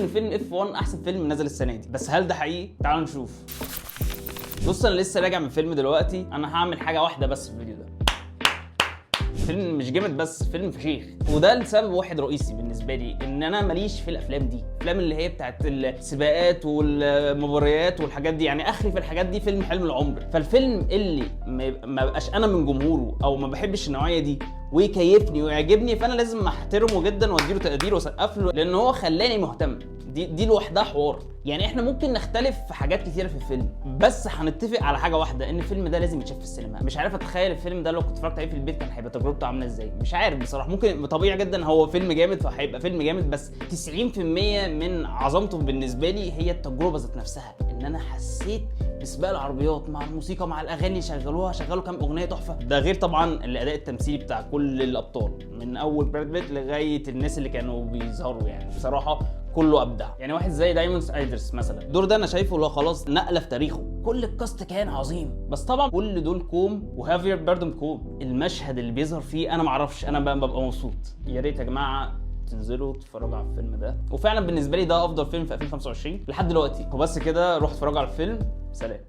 ان فيلم F1 احسن فيلم نزل السنه دي، بس هل ده حقيقي؟ تعالوا نشوف. بص انا لسه راجع من فيلم دلوقتي، انا هعمل حاجه واحده بس في الفيديو ده. فيلم مش جامد بس فيلم فشيخ، وده لسبب واحد رئيسي بالنسبه لي، ان انا ماليش في الافلام دي، الافلام اللي هي بتاعت السباقات والمباريات والحاجات دي، يعني اخري في الحاجات دي فيلم حلم العمر. فالفيلم اللي ما بقاش انا من جمهوره او ما بحبش النوعيه دي ويكيفني ويعجبني، فانا لازم احترمه جدا واديله تقدير واسقف له، لان هو خلاني مهتم. دي لوحدها حوار. يعني احنا ممكن نختلف في حاجات كتيره في الفيلم، بس هنتفق على حاجه واحده، ان الفيلم ده لازم يتشاف في السينما. مش عارف اتخيل الفيلم ده لو كنت اتفرجت عليه في البيت كان هيبقى تجربته عامله ازاي. مش عارف بصراحه، ممكن طبيعي جدا هو فيلم جامد فهيبقى فيلم جامد، بس 90% من عظمته بالنسبه لي هي التجربه ذات نفسها، ان انا حسيت بسباق العربيات مع الموسيقى مع الاغاني اللي شغلوا كام اغنيه تحفه. ده غير طبعا الاداء التمثيلي بتاع كل الابطال، من اول براد بيت لغايه الناس اللي كانوا بيظهروا، يعني بصراحه كله ابدع. يعني واحد زي دايموند ايدرس مثلا، الدور ده انا شايفه اللي هو خلاص نقله في تاريخه، كل الكاست كان عظيم، بس طبعا كل دول كوم وهافير باردم كوم. المشهد اللي بيظهر فيه انا معرفش، انا ببقى مبسوط. يا ريت يا جماعه تنزلوا تتفرجوا على الفيلم ده، وفعلا بالنسبه لي ده افضل فيلم في 2025 لحد دلوقتي. وبس كده، روح اتفرجوا على الفيلم. سلام.